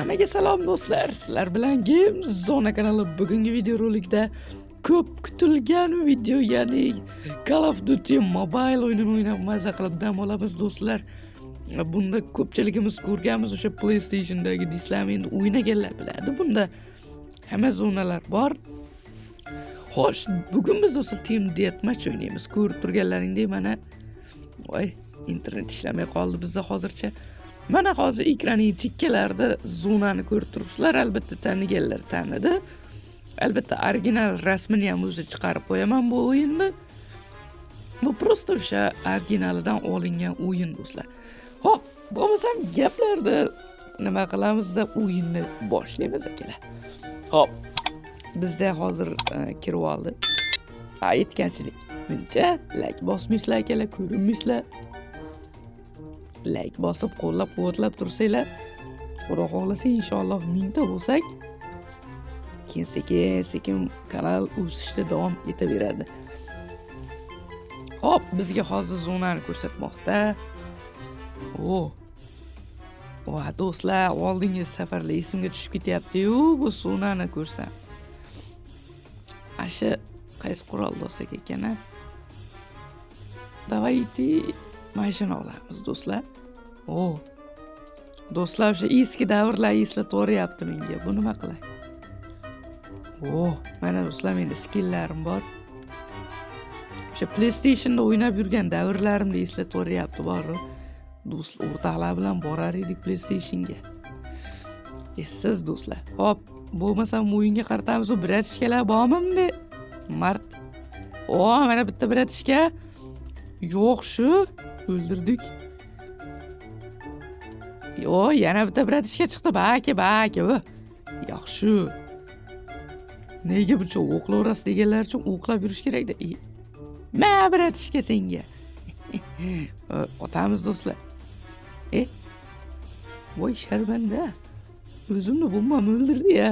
Hammaga salom do'stlar. Sizlar bilan Game Zona kanali bugungi videorolikda ko'p kutilgan video, ya'ni Call of Duty Mobile o'yinini o'ynab maza qilib dam olamiz do'stlar. Bunda ko'pchiligimiz ko'rganmiz, o'sha PlayStation'dagi dislam endi o'ynaganlar biladi. Bunda hamma zonalar bor. Xo'sh, bugun biz do'stlar Team Deathmatch o'ynaymiz. Ko'rib turganlaringdek mana voy, internet ishlamay qoldi bizda hozircha. Mana hozir ekranining chekkalarida zonani ko'rib turibsizlar. Albatta taniganlar tanidi. Albatta original rasmini ham o'zi chiqarib qo'yaman bu o'yinni. Bu prosta o'sha originalidan olingan o'yin do'stlar. Hop, bo'lmasam gaplarda nima qilamiz-da o'yinni boshlaymiz akalar. Hop, bizda hozir kirib oldi. Aytganchilik. Buncha like bosmaysizlar akalar, ko'rinmaysizlar. Like bosib qo'llab-quvvatlab tursanglar, Xudo xohlasa inshaalloh 1000 ta bo'lsak, keyin sekin kanal o'sishda davom etaveradi. Hop, bizga hozir zonani ko'rsatmoqda. Va do'stlar, oldingi safarlar esimga tushib ketyapti-yu, bu zonani ko'rsam. Asha qaysi qurol bo'lsak ekan-a? Давайте mashina olamiz do'stlar. Do'stlar, o'sha eski davrlar eslatoryapti menga. Bu nima qilay? Mana do'stlar, menda skilllarim bor. O'sha PlayStation'da o'ynab yurgan davrlarimni eslatoryapti bor. Do'stlar, o'rtoqlar bilan borar edik PlayStation'ga. Esiz do'stlar. Hop, bo'lmasam o'yinga qaratamiz. Bu bratishkalar bormi? Mart. Mana bitta bratishka. Yo'q, shu o'ldirdik. Yana bitta bratishka chiqdi. Baki. Yaxshi. Nega buncha o'qlayverasiz deganlar uchun o'qlab yurish kerak-da. Bratishka senga. Otamiz do'stlar. Voy sharbanda. O'zimni bombam o'ldirdi-ya.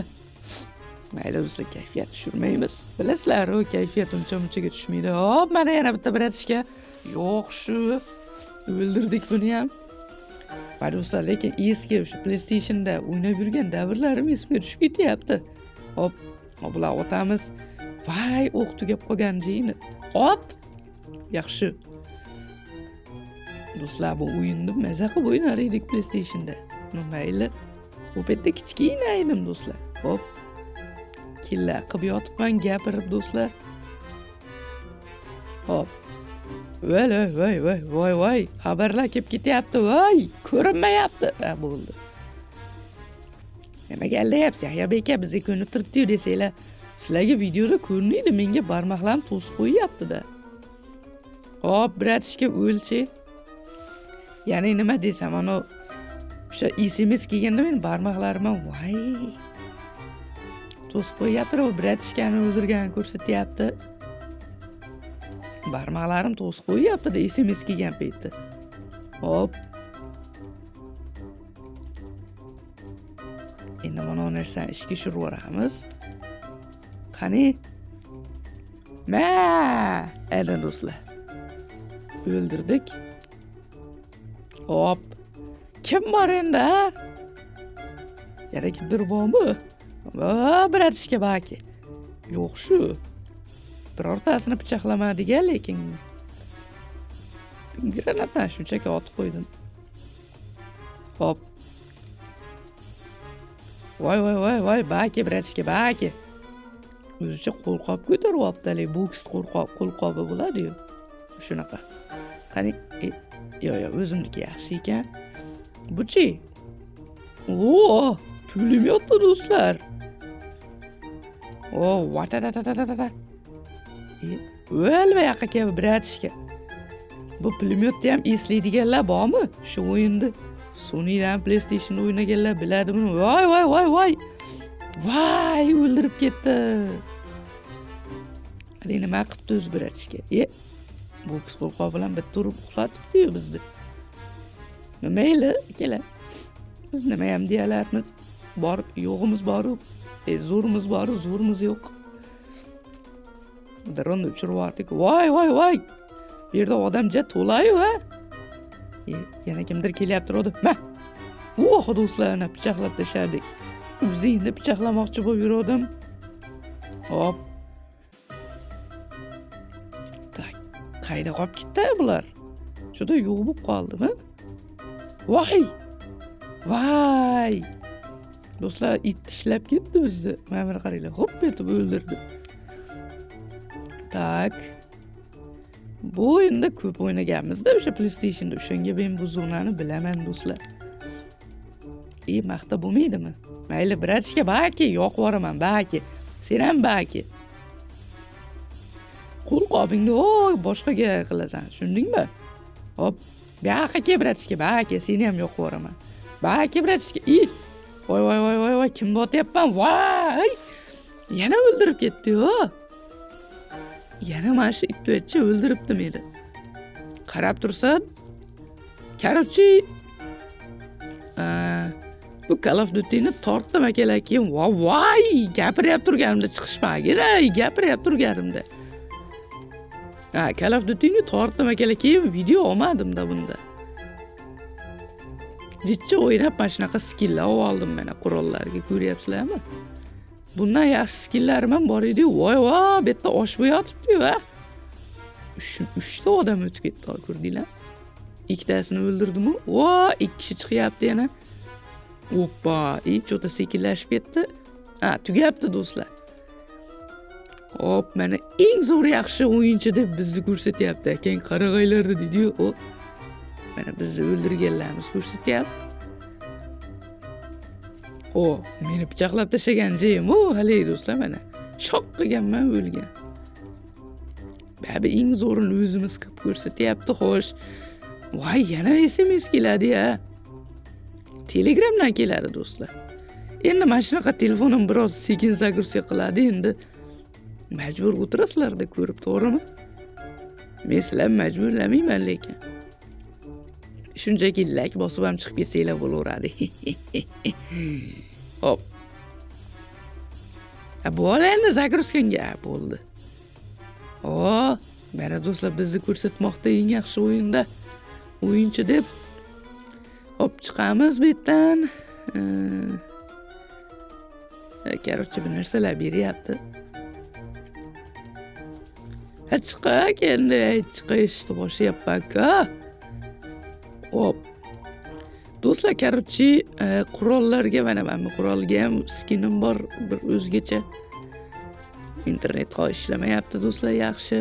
Mayli do'stlar, kayfiyat tushirmaymiz. Bilasizlar, kayfiyat uncha-munchaga tushmaydi. Hop, mana yana bitta bratishka. Yo'q, shu o'ldirdik buni ham. Mana do'stlar, lekin eski o'sha PlayStation'da o'ynab yurgan davrlarim esimga tushib ketyapti. Hop, bular otamiz. Voy, o'q tugab qolgan jini. Ot. Yaxshi. Do'stlar, bu o'yinni maza qilib o'ynar edik PlayStation'da. Mayli. Bu yerda kichkina edim do'stlar. Hop. Killa qilib yotibman, gapirib do'stlar. Hop. Voy, xabarlar kelib ketyapti, voy, ko'rinmayapti. Bo'ldi. Nima galdayapsiz, Yahyo beka, bizga ko'rinib turibdi-yu desanglar, sizlarga videoda ko'rinmaydi, menga barmoqlarim to'sib qo'yapti-da. Hop, bratishka o'lchi. Ya'ni nima desam, ana o'sha SMS kelganda men barmoqlarimni voy to'sib qo'yapti, u bratishkani o'ldirganini ko'rsatyapti. Barmoqlarim to'sib qo'yapti-da SMS kelgan paytda. Hop. Endi mana bu narsani ishga tushirib yuboramiz. Qani? Ana do'stlar. O'ldirdik. Hop. Kim bor endi? Yana kimdir bormi? Bratishka baki. Yo'q, shu. Birortasini pichoqlamadik-a, lekin granatdan shunchaki otib qo'ydim. Hop. Voy, baki, bratishka, baki. O'zicha qo'lqop ko'tarib olibdi, boks qo'lqopi bo'ladi-yu. Shunaqa. Qani, yo'q, o'zimniki yaxshi ekan. Buchi. Pulemyotda do'stlar. Vatata. O'lma yoqqa kelib bratishka. Bu pulemyotni ham eslaydiganlar bormi? Shu o'yinda Sony'dan PlayStation o'ynaganlar biladi buni. Voy. Voy, o'ldirib ketdi. Qani nima qilibdi o'zi bratishka? Boks qo'lqop bilan bitta urib uxlatibdi-yu bizni. Mayli, kelar. Biz nima ham deyalarmiz? Bor, yo'g'imiz bor-u, zo'rimiz bor-u, zo'rimiz yo'q. Dronni uchirib yubordik. Voy. Bu yerda odamja to'layu-a. Yana kimdir kelyapti, Voh do'stlar, ana pichoqlab tashladik. O'zingni pichoqlamoqchi bo'lib yurdim. Hop. Tak. Qayda qolib ketdi bular? Juda yo'q bo'lib qoldimi? Voy! Voy! Do'stlar, it tishlab ketdi bizni. Mana buni qaranglar. Hop etib o'ldirdi. Tak. Bu o'yinda ko'p o'ynaganmiz-da o'sha PlayStationda. O'shanga men bu zonani bilaman do'stlar. Maqta bo'lmaydimi? Mayli, bratishga baki, yo'q boraman, baki. Sen ham baki. Qo'lqopingni boshqaga qilasan, tushundingmi? Hop, baka ke bratishga, baki, seni ham yo'q boraman. Baki bratishga. Voy, kimni otyapman? Voy! Yana o'ldirib ketdi-yo. Yana mana shu itto'ychi o'ldiribdi meni. Qarab tursan, Короче, bu Call of Duty'ni tortdim akalar keyin. Voy, gapirib turganimda chiqishmagin, gapirib turganimda. Call of Duty'ni tortdim akalar keyin video olmadim-da bunda. Jichcha o'ynab mana shunaqa skilllar oldim mana qurollarga, ko'ryapsizlarmi? Bundan yaxshi skilllarim ham bor edi. Voy, bu yerda oshib yotibdi-ku. 3 ta odam o'tib ketdi, ko'rdinglar? Ikkitasini o'ldirdim-ku. Voy, 2 kishi chiqyapti yana. Oppa, cho'ta sekinlashib ketdi. Tugayapti do'stlar. Hop, mana eng zo'r yaxshi o'yinchi deb bizni ko'rsatyapti. Keyin qarag'aylarni deydi-yu. Mana bizni o'ldirganlarimiz ko'rsatyapti. Meni pichoqlab tashlagan jeyim, haligi do'stlar mana. Shoq qilganman, o'lgan. Babi eng zo'rini o'zimiz qilib ko'rsatyapti, xo'sh. Voy, yana SMS keladi-ya. Telegramdan keladi do'stlar. Endi mana shunaqa telefonim biroz sekin zagruzka qiladi, endi majbur o'tirasizlar-da ko'rib, to'g'rimi? Men sizlarni majburlamayman lekin. Shunchaki like bosib ham chiqib ketsanglar bo'laveradi. Hop. Bo'ldi endi zagruzkanga bo'ldi. Mana do'stlar bizni ko'rsatmoqda eng yaxshi o'yinda o'yinchi deb. Hop, chiqamiz bu yerdan. Короче, bir narsalar beryapti. Chiqaq endi, chiqishni boshlayapman-ku. Hop. Do'stlar, короче, qurollarga mana bu qurolga ham skinim bor, bir o'zgacha. Internet ishlamayapti do'stlar, yaxshi.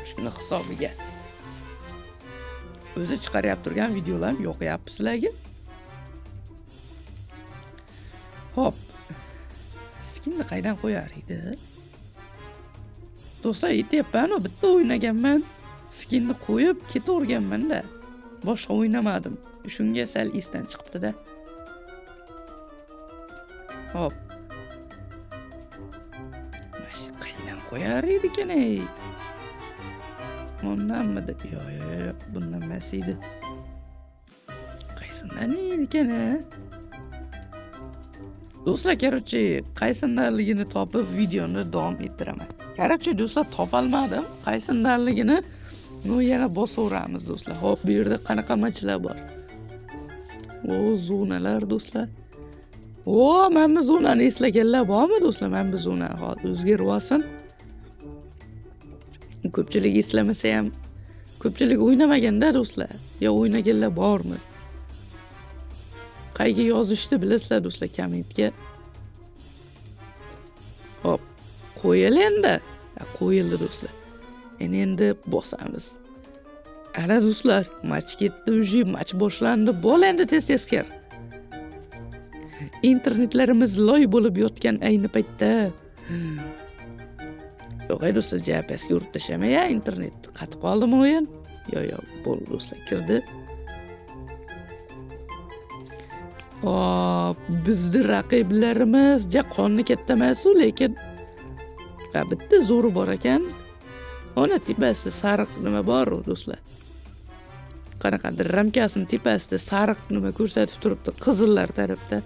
Shuni hisobiga o'zi chiqaryapti turgan videolarni yo'qyapti sizlarga. Hop. Skinni qaydan qo'yar edi? Do'stlar, aytyapman, bitta o'ynaganman. Skinni qo'yib ketaverganman-da. Boshqa o'ynamadim. Shunga sal esdan chiqibdi-da. Hop. Mashi qaydan qo'yar ekan-ey? Bundanmidi? Yo'q, bundan emas edi. Qaysidan ekan-a? Do'stlar, короче, qaysindanligini topib videoni davom ettiraman. Короче, do'stlar, topolmadim. Qaysindanligini yana bosaveramiz do'stlar. Hop, bu yerda qanaqa matchlar bor? Zonalar do'stlar. Mana bu zonani eslaganlar bormi do'stlar? Mana bu zonani hozir o'zgarib olsin. Ko'pchilik eslamasa ham, ko'pchilik o'ynamaganda do'stlar. Yo o'ynaganlar bormi? Qayga yozishni bilasizlar do'stlar, kommentga. Hop, qo'yil endi. Qo'yildi do'stlar. Endi bosamiz. Ana do'stlar, match ketdi, уже match boshlandi. Bo'l endi tez kir. Internetlarimiz loy bo'lib yotgan ayni paytda. Yo'q, do'stlar, JPSga urib tashamay, internet qatib qoldimi o'yin? Yo'q, bo'ldi do'stlar, kirdi. Bizning raqiblarimiz qonni katta emas-u, lekin bitta zo'ri bor ekan. Ona tepasida sariq nima bor do'stlar? Qanaqadir ramkasini tepasida sariq nima ko'rsatib turibdi, qizillar tarafda.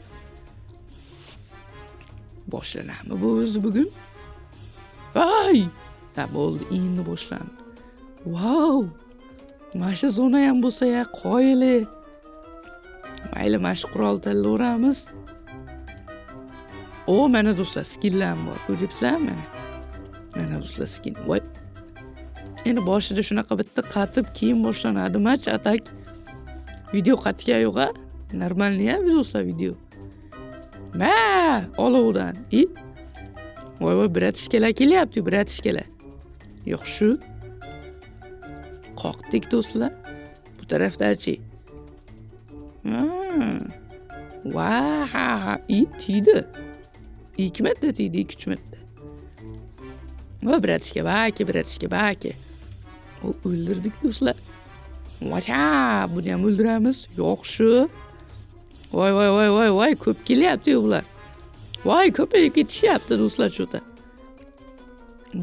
Boshlanami bu o'zi bugun? Voy! Bo'ldi, endi boshlandi. Wow! Mana shu zona ham bo'lsa-ya, qoyili. Mayli, mana shu qurol tanlayveramiz. O, mana do'stlar, skinlarim bor. Ko'ryapsizlarmi? Mana do'stlar, skin. Voy. Endi boshida shunaqa bitta qatib keyin boshlanadi match atak. Video qatga yo'q-a? Normalniya do'stlar video. Ma, olovdan. Voy, bratishkalar kelyapti, bratishkalar. Yo'q shu. Qoqdik do'stlar. Bu tarafdachi. Vah, tiydi. 2 marta tiydi, 2-3 marta. Voy, bratishka, baki. O, o'ldirdik do'stlar. Vacha, buni ham o'ldiramiz. Yo'q shu. Voy, ko'p kelyapti ular. Voy, ko'payib ketishyapti do'stlar cho'ta.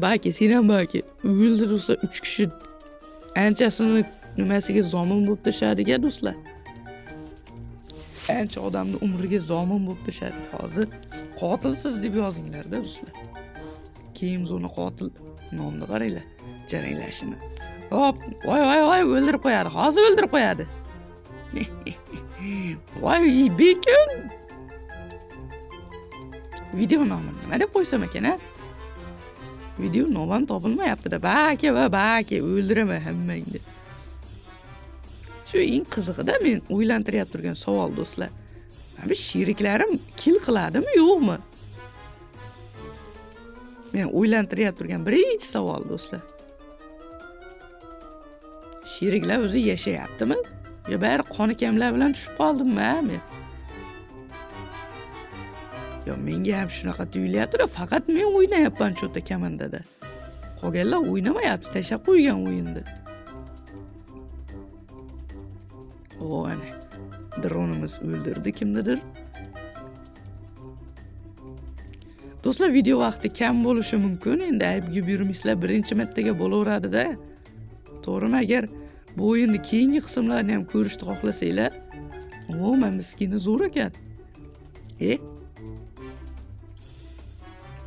Baki, sen ham baki. O'ldi do'stlar, 3 kishi anchasini nimasiga zomin bo'lib tashadiga do'stlar. Ancha odamni umriga zomin bo'lib tashadi. Hozir qotilsiz deb yozinglar-da do'stlar. Keyin zona qotil nomni qaranglar. Jaranglashini. Hop, voy, o'ldirib qo'yadi. Hozir o'ldirib qo'yadi. Voy, bekin. Video nomini nima deb qo'ysam ekan-a? Video nomim topilmayapti-da. Baki, o'ldiraman hammangni. Shu eng qizig'ida men o'ylantirib turgan savol do'stlar. Mana sheriklarim kill qiladimi, yo'qmi? Men o'ylantirib turgan birinchi savol do'stlar. Sheriklar o'zi yashayaptimi? Yo bari qoni kamlar bilan tushib qoldimmi men? Yo menga ham shunaqa tuyulyapti-da, faqat men o'ynayapman cho'ta kamandada. Qolganlar o'ynamayapti, tashab qo'ygan o'yinni. O, ana. Dronimiz o'ldirdi kimnidir. Do'stlar, video vaqti kam bo'lishi mumkin. Endi aybga buyurmaysizlar, birinchi martaga bo'laveradi-da. To'g'rimi? Agar bu o'yinning keyingi qismlarini ham ko'rishni xohlasanglar, mana miskini zo'r ekan.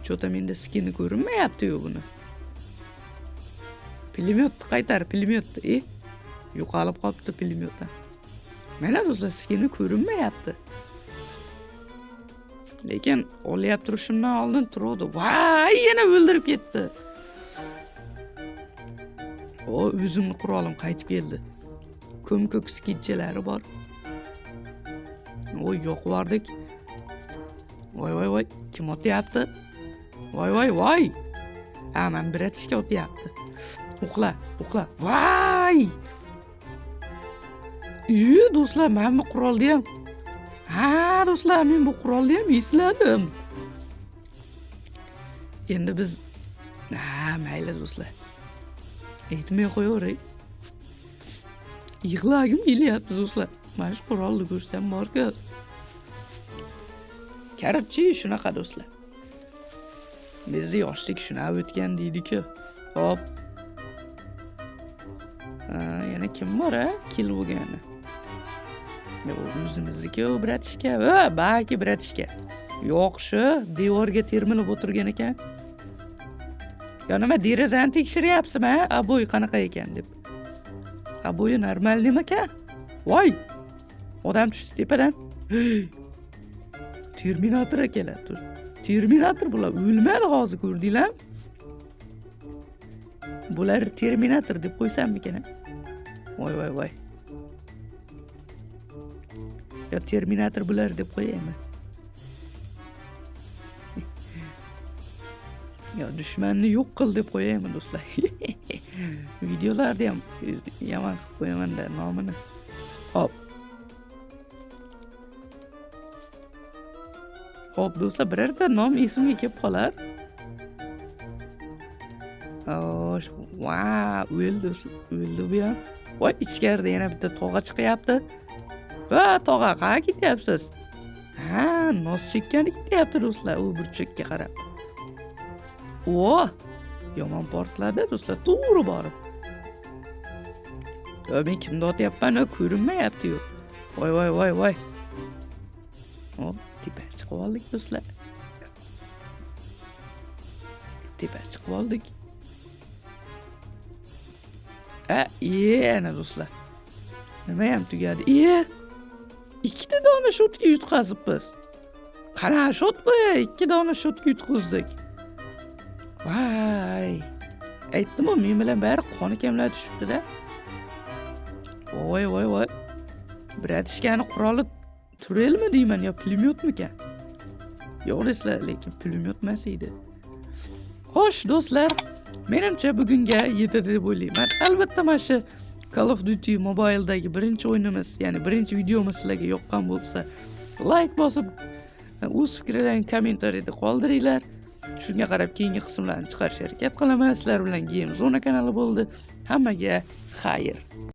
Cho'ta menda skinni ko'rinmayapti-yu buni. Pulemyotni qaytar, pulemyotni. Yo'qolib qolibdi pulemyotdan. Mana do'stlar, skinni ko'rinmayapti. Lekin olyap turishimdan oldin turadi. Voy, yana o'ldirib ketdi. O, o'zimni qurolim qaytib keldi. Ko'm-ko'k skidchalari bor. Voy, yo'qvardik. Voy, kim otyapti? Voy. Men bratishka otyapti. Uxla. Voy! Do'stlar, men bu qurolni ham. Do'stlar, men bu qurolni ham esladim. Endi biz mayli do'stlar. Aytmay qo'yaveray. Yig'lagim kelyapti do'stlar. Mana shu qurolni ko'rsam bor-ku. Karibchi shunaqa do'stlar. Bizni yoshlik shunab o'tgan deydi-ku. Hop. Yana kim bor-a? Kill bo'lgani. O'zimizniki bratishka. Baki bratishka. Yo'q shu, devorga termilib o'tirgan ekan. Yo nima derazani tekshiryapsizmi? Abo'y qanaqa ekan deb. Abo'yi normalmi ekan? Voy! Odam tushdi tepadan. Terminator akalar, tur. Terminator bular o'lmadi hozir, ko'rdinglarmi? Bular Terminator deb qo'ysammikan? Voy. Yo Terminator bular deb qo'yaymi? Yo dushmanni yo'q qil deb qo'yaymi do'stlar? Videolarda ham yomon qilib qo'yaman-da nomini. Hop do'stlar, birorta nom esimga kelib qolar. O'ldi bu ham. Voy, ichkarida yana bitta tog'a chiqyapti. Tog'a, qayerga ketyapsiz? Nos chekkani ketyapti do'stlar, u burchakka qarab. Yomon portladi do'stlar, to'g'ri borib. Men kimni otyapman, ko'rinmayapti-yu. Voy. Hop, tepaga chiqib oldik do'stlar. Ana do'stlar. Nima ham tugadi? ikkita dona shotga yutqazibmiz. Qana shot bu, 2 dona shotga yutqazdik. Vay! Aytdim-ku, men bilan bari qoni kamlar tushibdi-da. Voy. Bratishkani quroli turelmi deyman yo pulemyotmikan? Yo'q deslar, lekin pulemyot emas edi. Xo'sh, do'stlar, menimcha bugunga yetadi deb o'ylayman. Albatta, mana shu Call of Duty Mobile'dagi birinchi o'yinimiz, ya'ni birinchi videomiz sizlarga yoqqan bo'lsa, like bosib, o'z fikrlaringizni kommentariyada qoldiringlar. Shunga qarab keyingi qismlarni chiqarishga harakat qilaman. Sizlar bilan Game Zona kanali bo'ldi. Hammaga xayr.